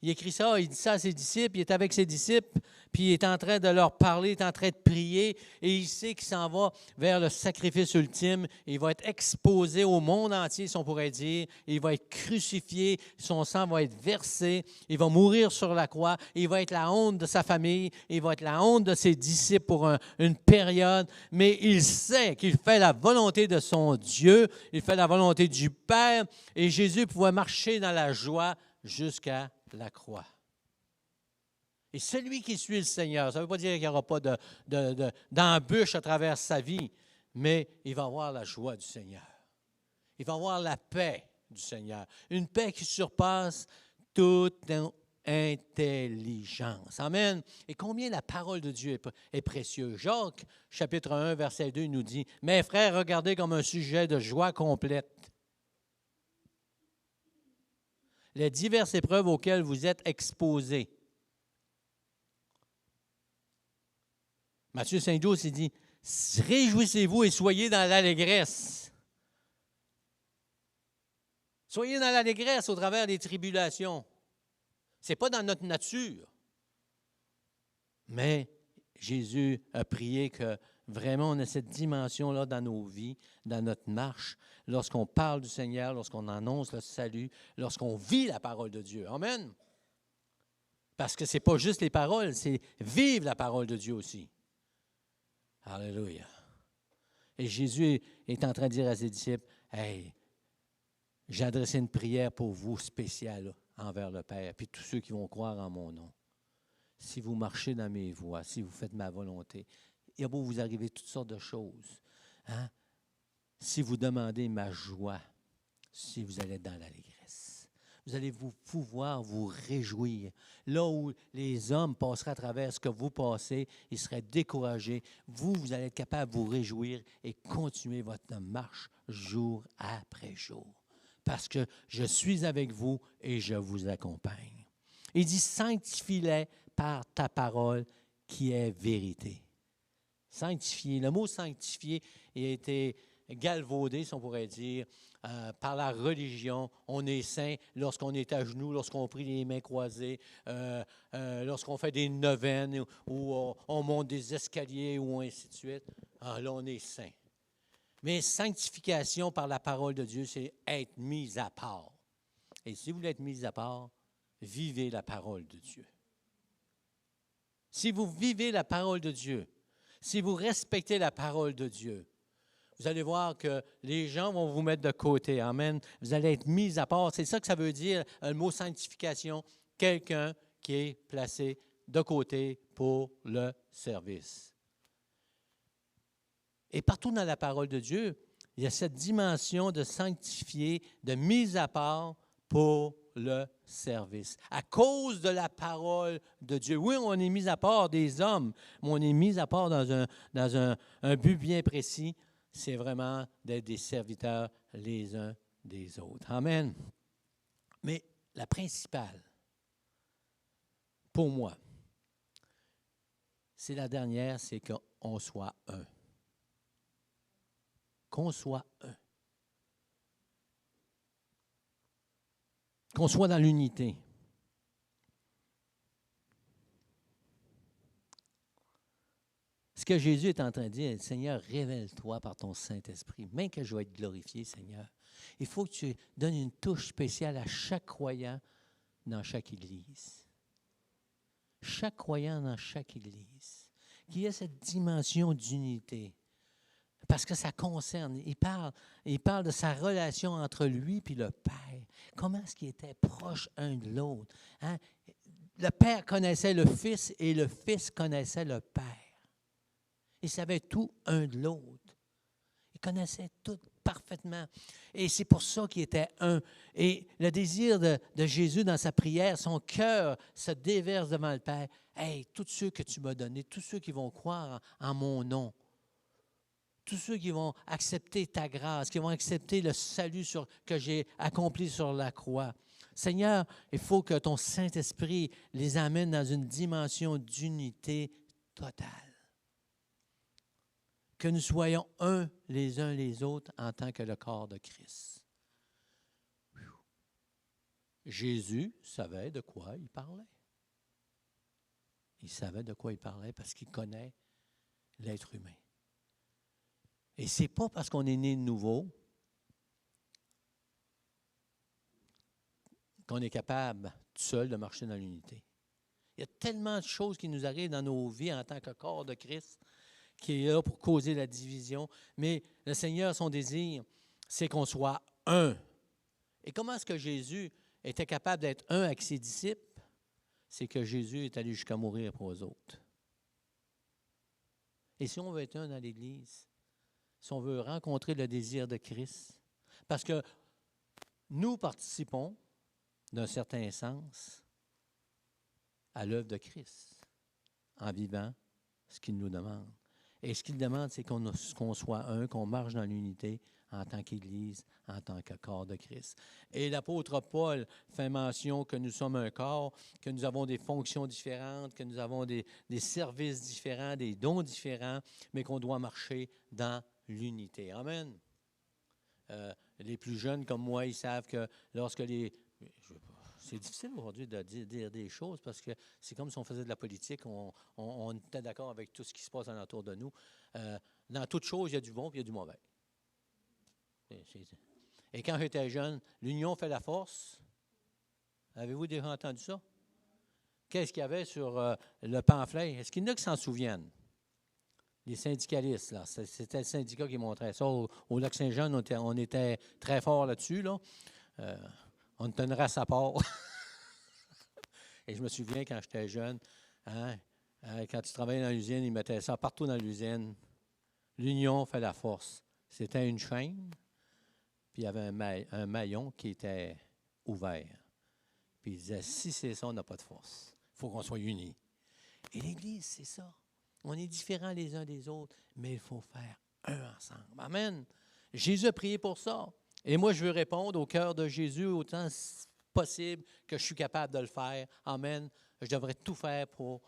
Speaker 1: Il écrit ça, il dit ça à ses disciples, il est avec ses disciples, puis il est en train de leur parler, il est en train de prier, et il sait qu'il s'en va vers le sacrifice ultime. Il va être exposé au monde entier, si on pourrait dire. Il va être crucifié, son sang va être versé, il va mourir sur la croix, il va être la honte de sa famille, il va être la honte de ses disciples pour une période, mais il sait qu'il fait la volonté de son Dieu, il fait la volonté du Père, et Jésus pouvait marcher dans la joie jusqu'à la croix. Et celui qui suit le Seigneur, ça ne veut pas dire qu'il n'y aura pas d'embûches à travers sa vie, mais il va avoir la joie du Seigneur. Il va avoir la paix du Seigneur. Une paix qui surpasse toute intelligence. Amen. Et combien la parole de Dieu est précieuse. Jacques, chapitre 1, verset 2, nous dit, « Mes frères, regardez comme un sujet de joie complète les diverses épreuves auxquelles vous êtes exposés. » Matthieu 5,12, il dit, « Réjouissez-vous et soyez dans l'allégresse. » Soyez dans l'allégresse au travers des tribulations. Ce n'est pas dans notre nature. Mais Jésus a prié que vraiment on ait cette dimension-là dans nos vies, dans notre marche, lorsqu'on parle du Seigneur, lorsqu'on annonce le salut, lorsqu'on vit la parole de Dieu. Amen. Parce que ce n'est pas juste les paroles, c'est vivre la parole de Dieu aussi. Alléluia. Et Jésus est en train de dire à ses disciples, « Hey, j'ai adressé une prière pour vous spéciale envers le Père, puis tous ceux qui vont croire en mon nom. Si vous marchez dans mes voies, si vous faites ma volonté, il va vous arriver toutes sortes de choses. Hein? Si vous demandez ma joie, si vous allez dans l'allégresse. vous allez pouvoir vous réjouir. Là où les hommes passeraient à travers ce que vous passez, ils seraient découragés. Vous allez être capable de vous réjouir et continuer votre marche jour après jour. Parce que je suis avec vous et je vous accompagne. Il dit, sanctifie-les par ta parole qui est vérité. Sanctifier. Le mot sanctifier a été galvaudé, si on pourrait dire, par la religion. On est saint lorsqu'on est à genoux, lorsqu'on prie les mains croisées, lorsqu'on fait des neuvaines ou on monte des escaliers ou ainsi de suite. Ah, là, on est saint. Mais sanctification par la parole de Dieu, c'est être mis à part. Et si vous voulez être mis à part, vivez la parole de Dieu. Si vous vivez la parole de Dieu, si vous respectez la parole de Dieu, vous allez voir que les gens vont vous mettre de côté. Amen. Vous allez être mis à part. C'est ça que ça veut dire, le mot sanctification. Quelqu'un qui est placé de côté pour le service. Et partout dans la parole de Dieu, il y a cette dimension de sanctifier, de mise à part pour le service. À cause de la parole de Dieu. Oui, on est mis à part des hommes, mais on est mis à part dans un but bien précis. C'est vraiment d'être des serviteurs les uns des autres. Amen. Mais la principale, pour moi, c'est la dernière, c'est qu'on soit un. Qu'on soit un. Qu'on soit dans l'unité. Ce que Jésus est en train de dire, Seigneur, révèle-toi par ton Saint-Esprit. Même que je vais être glorifié, Seigneur. Il faut que tu donnes une touche spéciale à chaque croyant dans chaque Église. Chaque croyant dans chaque Église. Qu'il y ait cette dimension d'unité. Parce que ça concerne, il parle de sa relation entre lui et le Père. Comment est-ce qu'ils étaient proches un de l'autre? Hein? Le Père connaissait le Fils et le Fils connaissait le Père. Ils savaient tout un de l'autre. Ils connaissaient tout parfaitement. Et c'est pour ça qu'ils étaient un. Et le désir de Jésus dans sa prière, son cœur se déverse devant le Père. Hey, tous ceux que tu m'as donnés, tous ceux qui vont croire en mon nom, tous ceux qui vont accepter ta grâce, qui vont accepter le salut que j'ai accompli sur la croix. Seigneur, il faut que ton Saint-Esprit les amène dans une dimension d'unité totale. Que nous soyons un les autres en tant que le corps de Christ. Jésus savait de quoi il parlait. Il savait de quoi il parlait parce qu'il connaît l'être humain. Et ce n'est pas parce qu'on est né de nouveau qu'on est capable, tout seul, de marcher dans l'unité. Il y a tellement de choses qui nous arrivent dans nos vies en tant que corps de Christ qui est là pour causer la division. Mais le Seigneur, son désir, c'est qu'on soit un. Et comment est-ce que Jésus était capable d'être un avec ses disciples? C'est que Jésus est allé jusqu'à mourir pour eux autres. Et si on veut être un dans l'Église, si on veut rencontrer le désir de Christ, parce que nous participons, d'un certain sens, à l'œuvre de Christ, en vivant ce qu'il nous demande. Et ce qu'il demande, c'est qu'on soit un, qu'on marche dans l'unité en tant qu'Église, en tant que corps de Christ. Et l'apôtre Paul fait mention que nous sommes un corps, que nous avons des fonctions différentes, que nous avons des services différents, des dons différents, mais qu'on doit marcher dans l'unité. Amen. Les plus jeunes comme moi, ils savent que lorsque c'est difficile aujourd'hui de dire des choses parce que c'est comme si on faisait de la politique, on était d'accord avec tout ce qui se passe alentour de nous. Dans toute chose, il y a du bon et il y a du mauvais. Et quand j'étais jeune, l'union fait la force. Avez-vous déjà entendu ça? Qu'est-ce qu'il y avait sur le pamphlet? Est-ce qu'il y en a qui s'en souviennent? Les syndicalistes, là. C'était le syndicat qui montrait ça. Au Lac-Saint-Jean, on était très fort là-dessus, là. On était une race à part. Et je me souviens, quand j'étais jeune, quand tu travaillais dans l'usine, ils mettaient ça partout dans l'usine. L'union fait la force. C'était une chaîne, puis il y avait un maillon qui était ouvert. Puis il disait, si c'est ça, on n'a pas de force. Il faut qu'on soit unis. Et l'Église, c'est ça. On est différents les uns des autres, mais il faut faire un ensemble. Amen. Jésus a prié pour ça. Et moi, je veux répondre au cœur de Jésus autant possible que je suis capable de le faire. Amen. Je devrais tout faire pour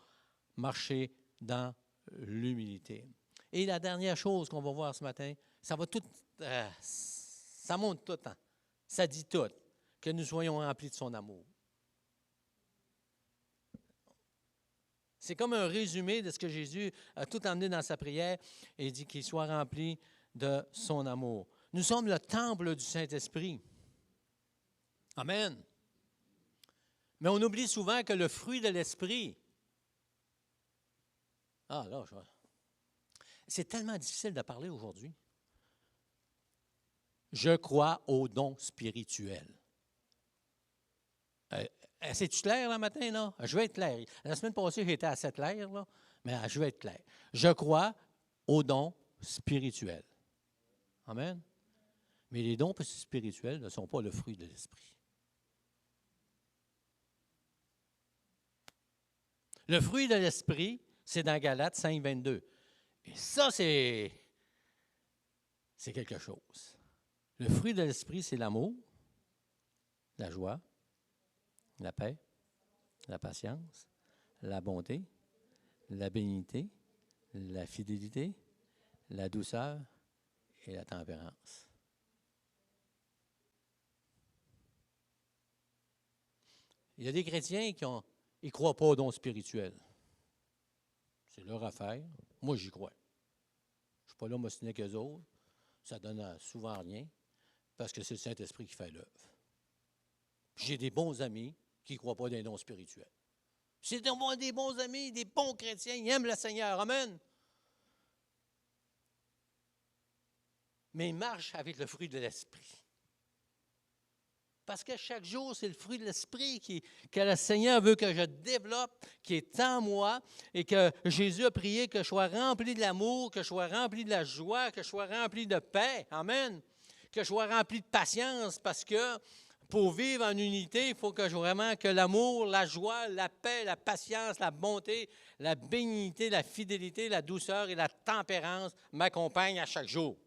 Speaker 1: marcher dans l'humilité. Et la dernière chose qu'on va voir ce matin, ça va tout, ça montre tout, hein? Ça dit tout, que nous soyons remplis de son amour. C'est comme un résumé de ce que Jésus a tout emmené dans sa prière et il dit qu'il soit rempli de son amour. Nous sommes le temple du Saint-Esprit. Amen. Mais on oublie souvent que le fruit de l'Esprit, c'est tellement difficile de parler aujourd'hui. Je crois aux dons spirituels. C'est-tu clair là matin, là? Je vais être clair. La semaine passée, j'étais assez clair, là, mais je vais être clair. Je crois aux dons spirituels. Amen. Mais les dons spirituels ne sont pas le fruit de l'Esprit. Le fruit de l'Esprit, c'est dans Galates 5, 22. Et ça, c'est quelque chose. Le fruit de l'Esprit, c'est l'amour, la joie, la paix, la patience, la bonté, la bénignité, la fidélité, la douceur et la tempérance. Il y a des chrétiens qui ne croient pas aux dons spirituels. C'est leur affaire. Moi, j'y crois. Je ne suis pas là m'ostiner qu'eux autres. Ça ne donne souvent rien parce que c'est le Saint-Esprit qui fait l'œuvre. J'ai des bons amis qui ne croient pas des dons spirituels. C'est des bons amis, des bons chrétiens, ils aiment le Seigneur. Amen. Mais ils marchent avec le fruit de l'Esprit. Parce que chaque jour, c'est le fruit de l'Esprit que le Seigneur veut que je développe, qui est en moi, et que Jésus a prié que je sois rempli de l'amour, que je sois rempli de la joie, que je sois rempli de paix. Amen. Que je sois rempli de patience, parce que pour vivre en unité, il faut que vraiment que l'amour, la joie, la paix, la patience, la bonté, la bénignité, la fidélité, la douceur et la tempérance m'accompagnent à chaque jour.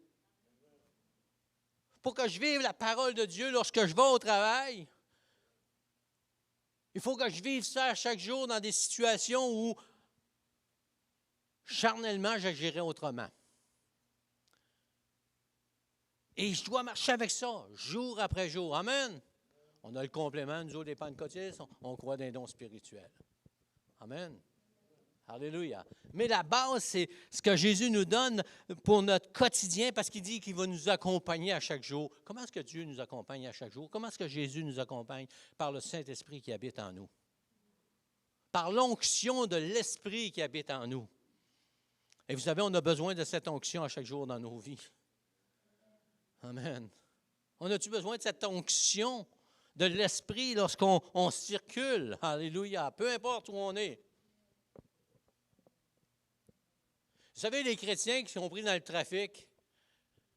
Speaker 1: Pour que je vive la parole de Dieu lorsque je vais au travail, il faut que je vive ça à chaque jour dans des situations où charnellement j'agirai autrement. Et je dois marcher avec ça, jour après jour. Amen. On a le complément, nous autres, les pentecôtistes, on croit dans les dons spirituels. Amen. Alléluia. Mais la base, c'est ce que Jésus nous donne pour notre quotidien, parce qu'il dit qu'il va nous accompagner à chaque jour. Comment est-ce que Dieu nous accompagne à chaque jour? Comment est-ce que Jésus nous accompagne? Par le Saint-Esprit qui habite en nous. Par l'onction de l'Esprit qui habite en nous. Et vous savez, on a besoin de cette onction à chaque jour dans nos vies. Amen. On a-tu besoin de cette onction de l'Esprit lorsqu'on circule? Alléluia. Peu importe où on est. Vous savez, les chrétiens qui sont pris dans le trafic,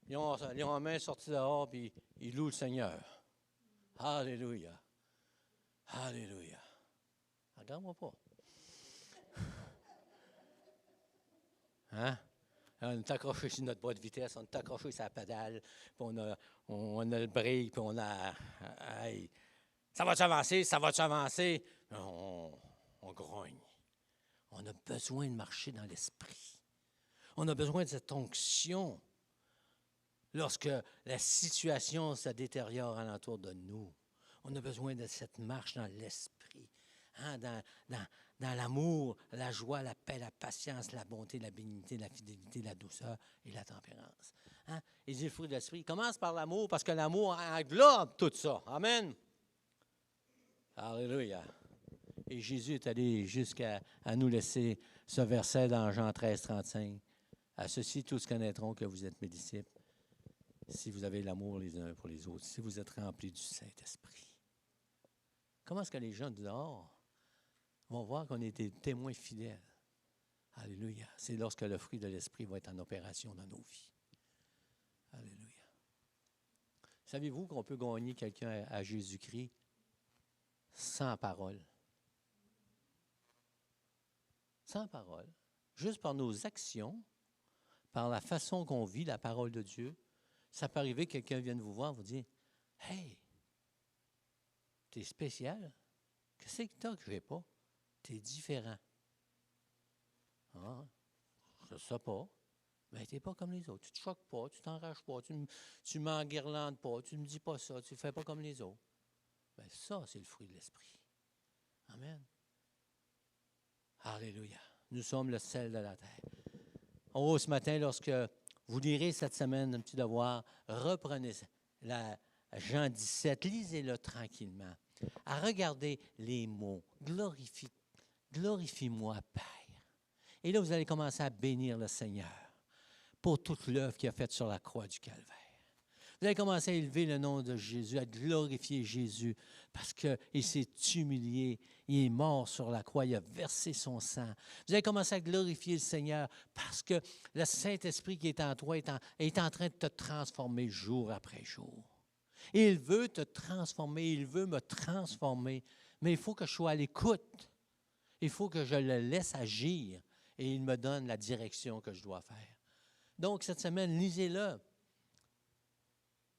Speaker 1: ils ont la main sortie dehors et ils louent le Seigneur. Alléluia. Alléluia. Regarde-moi pas. Hein? On est accroché sur notre boîte de vitesse, on est accroché sur la pédale, puis on a le break, puis on a... Hey, ça va-tu avancer? Ça va-tu avancer? On grogne. On a besoin de marcher dans l'Esprit. On a besoin de cette onction lorsque la situation se détériore alentour de nous. On a besoin de cette marche dans l'Esprit, hein, dans l'amour, la joie, la paix, la patience, la bonté, la bénignité, la fidélité, la douceur et la tempérance. Hein? Il dit le fruit de l'Esprit. Il commence par l'amour parce que l'amour englobe tout ça. Amen. Alléluia. Et Jésus est allé jusqu'à nous laisser ce verset dans Jean 13, 35. À ceci, tous connaîtront que vous êtes mes disciples, si vous avez l'amour les uns pour les autres, si vous êtes remplis du Saint-Esprit. Comment est-ce que les gens du dehors vont voir qu'on est des témoins fidèles? Alléluia. C'est lorsque le fruit de l'Esprit va être en opération dans nos vies. Alléluia. Savez-vous qu'on peut gagner quelqu'un à Jésus-Christ sans parole. Sans parole. Juste par nos actions, par la façon qu'on vit la parole de Dieu, ça peut arriver que quelqu'un vienne vous voir et vous dire « Hey, t'es spécial. Qu'est-ce que t'as que je n'ai pas? T'es différent. » Ah, je ne sais pas. Mais tu n'es pas comme les autres. Tu ne te choques pas, tu ne t'enrages pas, tu ne m'enguirlandes pas, tu ne me dis pas ça, tu ne fais pas comme les autres. Bien, ça, c'est le fruit de l'esprit. Amen. Alléluia. Nous sommes le sel de la terre. Oh, ce matin, lorsque vous lirez cette semaine un petit devoir, reprenez Jean 17, lisez-le tranquillement. À regarder les mots. Glorifie-moi, Père. Et là, vous allez commencer à bénir le Seigneur pour toute l'œuvre qu'il a faite sur la croix du Calvaire. Vous allez commencer à élever le nom de Jésus, à glorifier Jésus, parce qu'il s'est humilié, il est mort sur la croix, il a versé son sang. Vous allez commencer à glorifier le Seigneur, parce que le Saint-Esprit qui est en toi est en train de te transformer jour après jour. Il veut te transformer, il veut me transformer, mais il faut que je sois à l'écoute. Il faut que je le laisse agir et il me donne la direction que je dois faire. Donc, cette semaine, lisez-le.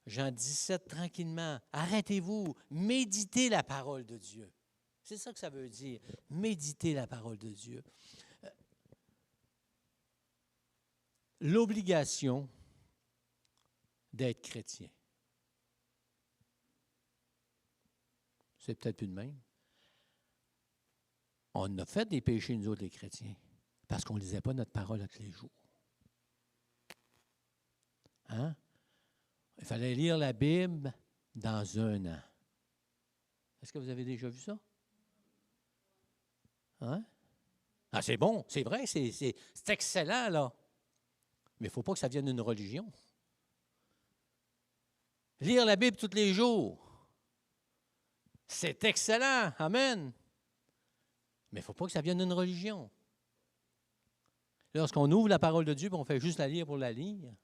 Speaker 1: Jean 17, tranquillement. Arrêtez-vous. Méditez la parole de Dieu. C'est ça que ça veut dire. Méditez la parole de Dieu. L'obligation d'être chrétien. C'est peut-être plus de même. On a fait des péchés, nous autres, les chrétiens, parce qu'on ne lisait pas notre parole à tous les jours. Hein? Il fallait lire la Bible dans un an. Est-ce que vous avez déjà vu ça? Hein? Ah, c'est bon, c'est vrai, c'est excellent, là. Mais il ne faut pas que ça vienne d'une religion. Lire la Bible tous les jours, c'est excellent, amen. Mais il ne faut pas que ça vienne d'une religion. Lorsqu'on ouvre la parole de Dieu et on fait juste la lire pour la lire,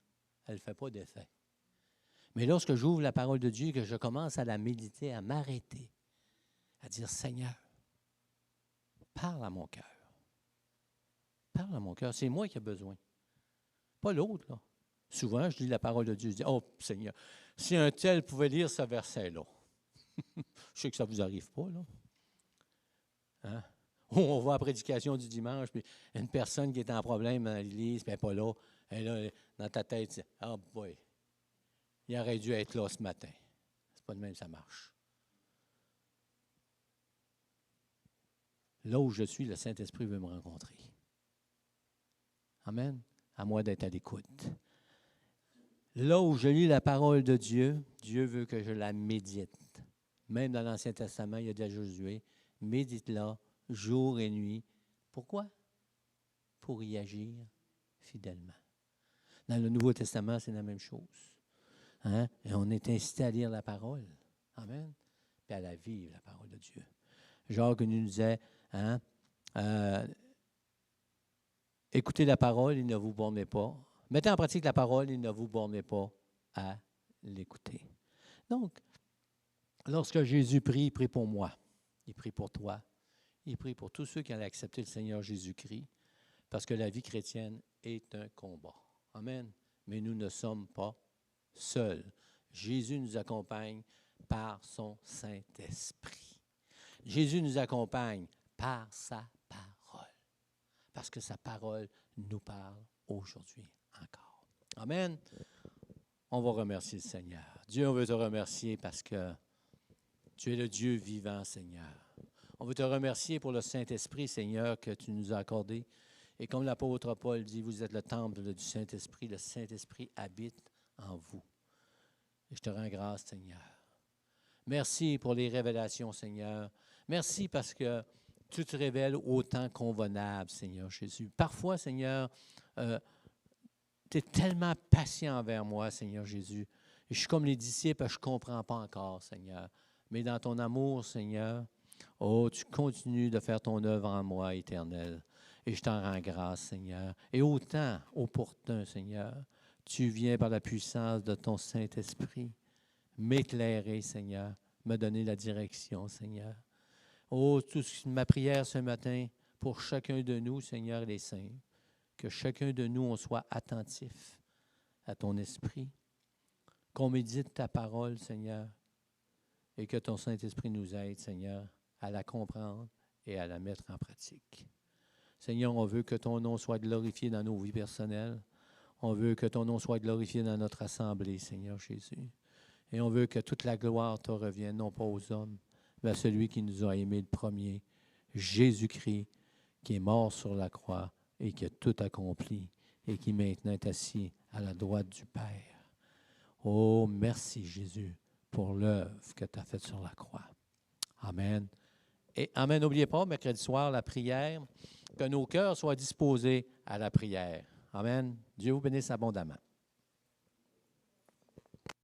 Speaker 1: elle ne fait pas d'effet. Mais lorsque j'ouvre la parole de Dieu et que je commence à la méditer, à m'arrêter, à dire, Seigneur, parle à mon cœur. Parle à mon cœur. C'est moi qui ai besoin. Pas l'autre, là. Souvent, je lis la parole de Dieu, je dis, oh Seigneur, si un tel pouvait lire ce verset-là. Je sais que ça ne vous arrive pas, là. Hein? On voit la prédication du dimanche, puis une personne qui est en problème dans l'église, puis elle n'est pas là, elle est là, dans ta tête, ah boy, il aurait dû être là ce matin. C'est pas de même, ça marche. Là où je suis, le Saint-Esprit veut me rencontrer. Amen. À moi d'être à l'écoute. Là où je lis la parole de Dieu, Dieu veut que je la médite. Même dans l'Ancien Testament, il y a dit à Josué, médite-la jour et nuit. Pourquoi? Pour y agir fidèlement. Dans le Nouveau Testament, c'est la même chose. Hein? Et on est incité à lire la parole. Amen. Puis à la vivre, la parole de Dieu. Jacques nous disait, hein, écoutez la parole, il ne vous bornez pas. Mettez en pratique la parole, il ne vous bornez pas à l'écouter. Donc, lorsque Jésus prie, il prie pour moi. Il prie pour toi. Il prie pour tous ceux qui allaient accepter le Seigneur Jésus-Christ, parce que la vie chrétienne est un combat. Amen. Mais nous ne sommes pas seuls. Jésus nous accompagne par son Saint-Esprit. Jésus nous accompagne par sa parole, parce que sa parole nous parle aujourd'hui encore. Amen. On va remercier le Seigneur. Dieu, on veut te remercier parce que tu es le Dieu vivant, Seigneur. On veut te remercier pour le Saint-Esprit, Seigneur, que tu nous as accordé. Et comme l'apôtre Paul dit, vous êtes le temple du Saint-Esprit. Le Saint-Esprit habite en vous. Et je te rends grâce, Seigneur. Merci pour les révélations, Seigneur. Merci parce que tu te révèles au temps convenable, Seigneur Jésus. Parfois, Seigneur, tu es tellement patient envers moi, Seigneur Jésus. Et je suis comme les disciples, je ne comprends pas encore, Seigneur. Mais dans ton amour, Seigneur, oh, tu continues de faire ton œuvre en moi, Éternel. Et je t'en rends grâce, Seigneur. Et au temps opportun, Seigneur, tu viens par la puissance de ton Saint-Esprit m'éclairer, Seigneur, me donner la direction, Seigneur. Oh, ma prière ce matin pour chacun de nous, Seigneur, les saints, que chacun de nous, on soit attentif à ton esprit, qu'on médite ta parole, Seigneur, et que ton Saint-Esprit nous aide, Seigneur, à la comprendre et à la mettre en pratique. Seigneur, on veut que ton nom soit glorifié dans nos vies personnelles. On veut que ton nom soit glorifié dans notre assemblée, Seigneur Jésus. Et on veut que toute la gloire te revienne, non pas aux hommes, mais à celui qui nous a aimés le premier, Jésus-Christ, qui est mort sur la croix et qui a tout accompli et qui maintenant est assis à la droite du Père. Oh, merci Jésus pour l'œuvre que tu as faite sur la croix. Amen. Et amen. N'oubliez pas, mercredi soir, la prière, que nos cœurs soient disposés à la prière. Amen. Dieu vous bénisse abondamment.